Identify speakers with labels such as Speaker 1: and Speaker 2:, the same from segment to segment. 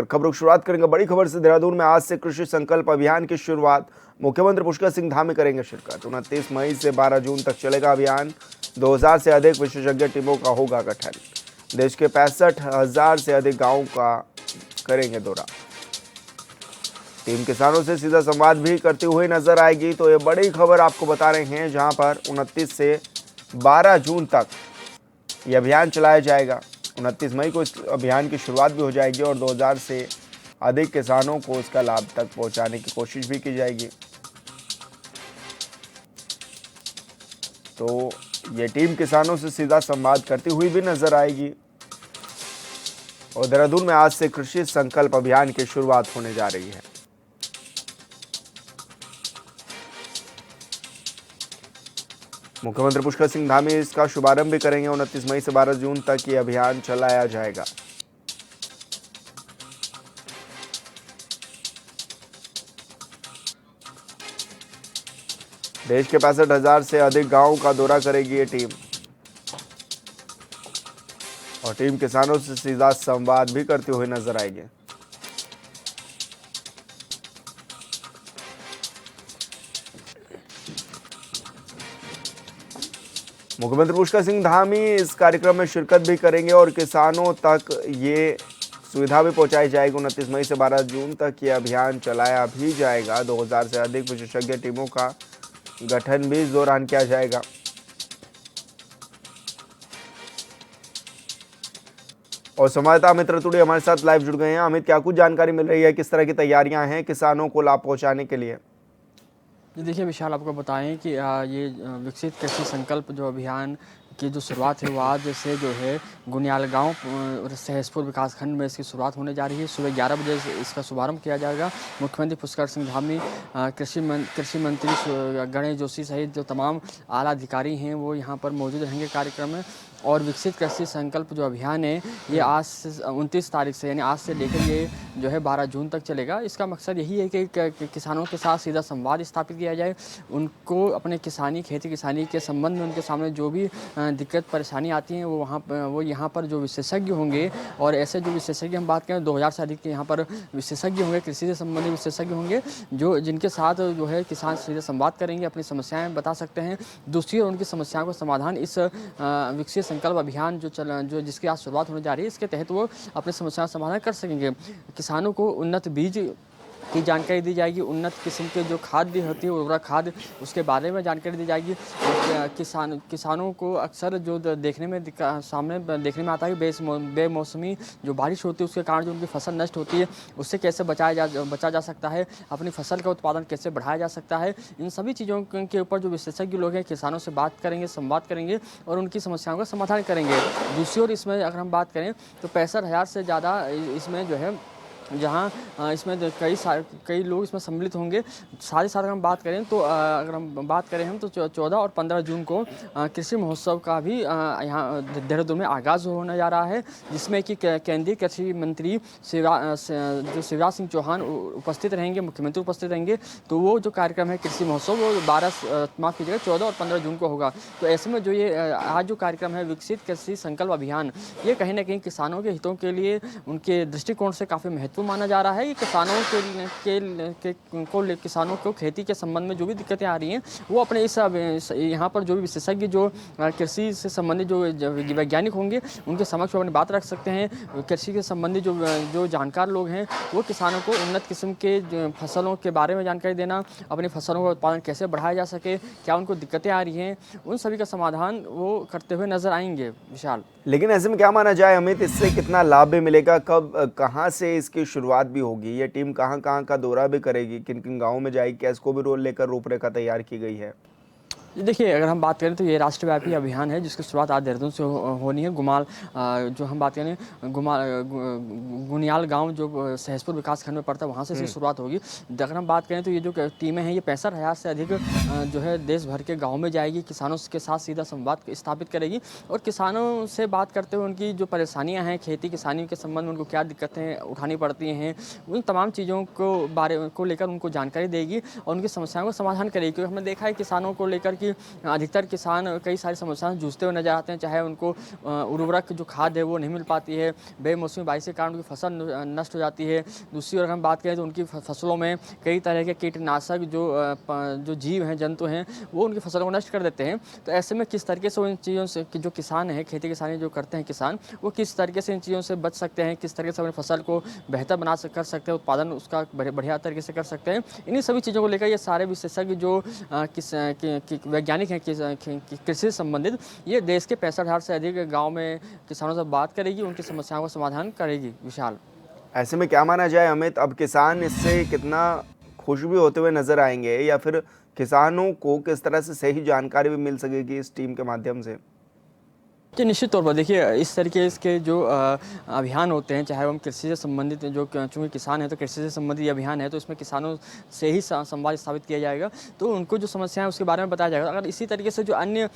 Speaker 1: खबरों की शुरुआत करेंगे बड़ी खबर से। देहरादून में आज से कृषि संकल्प अभियान की शुरुआत। मुख्यमंत्री पुष्कर सिंह धामी करेंगे शिरकत। 29 मई से 12 जून तक चलेगा अभियान। 2000 से अधिक विशेषज्ञ टीमों का होगा गठन। देश के 65,000 से अधिक गांवों का करेंगे दौरा। टीम किसानों से सीधा संवाद भी करती हुई नजर आएगी। तो ये बड़ी खबर आपको बता रहे हैं, जहां पर 29 से 12 जून तक ये अभियान चलाया जाएगा। 29 मई को इस अभियान की शुरुआत भी हो जाएगी और 2000 से अधिक किसानों को इसका लाभ तक पहुंचाने की कोशिश भी की जाएगी। तो ये टीम किसानों से सीधा संवाद करती हुई भी नजर आएगी। और देहरादून में आज से कृषि संकल्प अभियान की शुरुआत होने जा रही है। मुख्यमंत्री पुष्कर सिंह धामी इसका शुभारंभ भी करेंगे। 29 मई से 12 जून तक ये अभियान चलाया जाएगा। देश के 65,000 से अधिक गांवों का दौरा करेगी ये टीम। और टीम किसानों से सीधा संवाद भी करती हुई नजर आएगी। मुख्यमंत्री पुष्कर सिंह धामी इस कार्यक्रम में शिरकत भी करेंगे और किसानों तक ये सुविधा भी पहुंचाई जाएगी। 29 मई से 12 जून तक ये अभियान चलाया भी जाएगा। 2000 से अधिक विशेषज्ञ टीमों का गठन भी इस दौरान किया जाएगा। और संवाददाता अमित रतूड़ी हमारे साथ लाइव जुड़ गए हैं। अमित, क्या कुछ जानकारी मिल रही है, किस तरह की तैयारियां हैं किसानों को लाभ पहुंचाने के लिए?
Speaker 2: जी देखिए विशाल, आपको बताएं कि ये विकसित कृषि संकल्प जो अभियान की जो शुरुआत है वो आज से जो है गुनियाल गांव सहसपुर विकासखंड में इसकी शुरुआत होने जा रही है। सुबह 11 बजे से इसका शुभारंभ किया जाएगा। मुख्यमंत्री पुष्कर सिंह धामी, कृषि मंत्री गणेश जोशी सहित जो तमाम आला अधिकारी हैं वो यहाँ पर मौजूद रहेंगे कार्यक्रम में। और विकसित कृषि संकल्प जो अभियान है ये आज से 29 तारीख से यानी आज से लेकर ये जो है 12 जून तक चलेगा। इसका मकसद यही है कि किसानों के साथ सीधा संवाद स्थापित किया जाए, उनको अपने खेती किसानी के संबंध में उनके सामने जो भी दिक्कत परेशानी आती हैं वो यहाँ पर जो विशेषज्ञ होंगे, और ऐसे जो विशेषज्ञ हम बात करें 2000 से अधिक के यहाँ पर विशेषज्ञ होंगे, कृषि से संबंधित विशेषज्ञ होंगे, जो जिनके साथ जो है किसान सीधे संवाद करेंगे, अपनी समस्याएं बता सकते हैं। दूसरी और उनकी समस्याओं का समाधान इस विकसित संकल्प अभियान जो जिसकी आज शुरुआत होने जा रही है, इसके तहत वो अपनी समस्याओं का समाधान कर सकेंगे। किसानों को उन्नत बीज की जानकारी दी जाएगी, उन्नत किस्म के जो खाद्य होती है उर्वरक खाद, उसके बारे में जानकारी दी जाएगी। किसानों को अक्सर जो सामने देखने में आता है बेमौसमी जो बारिश होती है उसके कारण जो उनकी फसल नष्ट होती है उससे कैसे बचा जा सकता है, अपनी फसल का उत्पादन कैसे बढ़ाया जा सकता है, इन सभी चीज़ों के ऊपर जो विशेषज्ञ लोग हैं किसानों से बात करेंगे, संवाद करेंगे और उनकी समस्याओं का समाधान करेंगे। दूसरी ओर इसमें अगर हम बात करें तो 65,000 से ज़्यादा इसमें जो है जहाँ इसमें कई लोग इसमें सम्मिलित होंगे। साथ ही साथ अगर हम बात करें तो हम तो 14 और 15 जून को कृषि महोत्सव का भी यहाँ देहरादून में आगाज़ होने जा रहा है, जिसमें कि केंद्रीय कृषि मंत्री शिवराज सिंह चौहान उपस्थित रहेंगे, मुख्यमंत्री उपस्थित रहेंगे। तो वो जो कार्यक्रम है कृषि महोत्सव वो 14 और 15 जून को होगा। तो ऐसे में जो ये आज जो कार्यक्रम है विकसित कृषि संकल्प अभियान, ये कहीं ना कहीं किसानों के हितों के लिए उनके दृष्टिकोण से काफ़ी महत्वपूर्ण माना जा रहा है कि किसानों को खेती के संबंध में जो भी दिक्कतें आ रही हैं वो अपने इस यहाँ पर जो भी विशेषज्ञ जो कृषि से संबंधित जो वैज्ञानिक होंगे उनके समक्ष अपनी बात रख सकते हैं। कृषि के संबंधित जो जानकार लोग हैं वो किसानों को उन्नत किस्म के फसलों के बारे में जानकारी देना, अपनी फसलों का उत्पादन कैसे बढ़ाया जा सके, क्या उनको दिक्कतें आ रही हैं, उन सभी का समाधान वो करते हुए नजर आएंगे। विशाल,
Speaker 1: लेकिन ऐसे में क्या माना जाए अमित, इससे कितना लाभ भी मिलेगा, कब कहाँ से इसकी शुरुआत भी होगी, ये टीम कहाँ कहाँ का दौरा भी करेगी, किन किन गाँवों में जाएगी, क्या इसको भी रोल लेकर रूपरेखा तैयार की गई है?
Speaker 2: देखिए अगर हम बात करें तो ये राष्ट्रव्यापी अभियान है जिसकी शुरुआत आज देहरादून से होनी है। जो हम बात करें गुनियाल गांव जो सहसपुर विकासखंड में पड़ता है वहाँ से इसकी शुरुआत होगी। अगर हम बात करें तो ये जो टीमें हैं ये 65,000 से अधिक जो है देश भर के गाँव में जाएगी, किसानों के साथ सीधा संवाद स्थापित करेगी और किसानों से बात करते हुए उनकी जो परेशानियाँ हैं खेती किसानी के संबंध में, उनको क्या दिक्कतें उठानी पड़ती हैं, उन तमाम चीज़ों को लेकर उनको जानकारी देगी और उनकी समस्याओं का समाधान करेगी। क्योंकि हमने देखा है किसानों को लेकर कि अधिकतर किसान कई सारी समस्याओं से जूझते हुए नजर आते हैं, चाहे उनको उर्वरक जो खाद है वो नहीं मिल पाती है, बेमौसमी बारिश के कारण उनकी फसल नष्ट हो जाती है। दूसरी ओर हम बात करें तो उनकी फसलों में कई तरह के कीटनाशक जो जीव हैं, जंतु हैं, वो उनकी फसलों को नष्ट कर देते हैं। तो ऐसे में किस तरीके से उन चीज़ों से जो किसान हैं, खेती किसानी जो करते हैं किसान, वो किस तरीके से इन चीज़ों से बच सकते हैं, किस तरीके से अपनी फसल को बेहतर कर सकते हैं, उत्पादन उसका बढ़िया तरीके से कर सकते हैं। इन्हीं सभी चीज़ों को लेकर ये सारे विशेषज्ञ जो वैज्ञानिक हैं कृषि से संबंधित, ये देश के 65,000 से अधिक गाँव में किसानों से बात करेगी, उनकी समस्याओं का समाधान करेगी। विशाल,
Speaker 1: ऐसे में क्या माना जाए अमित, अब किसान इससे कितना खुश भी होते हुए नजर आएंगे, या फिर किसानों को किस तरह से सही जानकारी भी मिल सकेगी इस टीम के माध्यम से?
Speaker 2: जी, निश्चित तौर पर देखिए, इस तरीके के जो अभियान होते हैं, चाहे हम कृषि से संबंधित जो, चूँकि किसान है तो कृषि से संबंधित ये अभियान है, तो इसमें किसानों से ही संवाद स्थापित किया जाएगा, तो उनको जो समस्या है उसके बारे में बताया जाएगा। अगर इसी तरीके से जो अन्य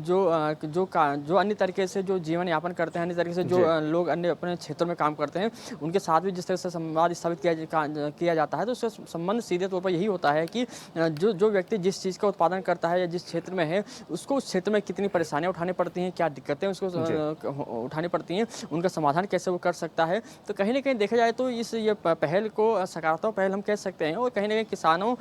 Speaker 2: जो अन्य तरीके से जो जीवन यापन करते हैं, अन्य तरीके से जो लोग अन्य अपने क्षेत्रों में काम करते हैं, उनके साथ भी जिस तरह से संवाद स्थापित किया जाता है, तो उससे संबंध सीधे तौर पर यही होता है कि जो व्यक्ति जिस चीज़ का उत्पादन करता है या जिस क्षेत्र में है, उसको उस क्षेत्र में कितनी परेशानियाँ उठानी पड़ती हैं, क्या दिक्कतें उसको उठानी पड़ती हैं, उनका समाधान कैसे वो कर सकता है। तो कहीं ना कहीं देखा जाए तो ये पहल को सकारात्मक पहल हम कह सकते हैं, और कहीं ना कहीं किसानों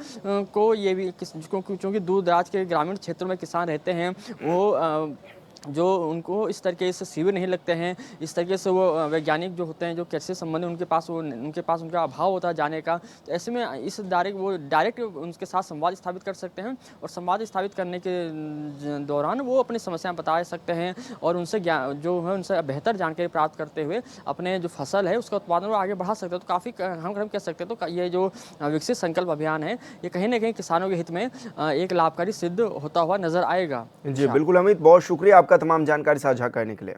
Speaker 2: को ये भी क्योंकि दूर दराज के ग्रामीण क्षेत्रों में किसान रहते हैं, वो जो उनको इस तरीके से शिविर नहीं लगते हैं, इस तरीके से वो वैज्ञानिक जो होते हैं जो कृषि से संबंधित, उनके पास उनका अभाव होता है जाने का। तो ऐसे में इस डायरेक्ट उनके साथ संवाद स्थापित कर सकते हैं, और संवाद स्थापित करने के दौरान वो अपनी समस्याएं बता सकते हैं, और उनसे उनसे बेहतर जानकारी प्राप्त करते हुए अपने जो फसल है उसका उत्पादन वो आगे बढ़ा सकते हैं। तो काफ़ी हम कह सकते हैं, तो ये जो विकसित संकल्प अभियान है, ये कहीं ना कहीं किसानों के हित में एक लाभकारी सिद्ध होता हुआ नजर आएगा।
Speaker 1: जी बिल्कुल अमित, बहुत शुक्रिया आपका तमाम जानकारी साझा करने के लिए।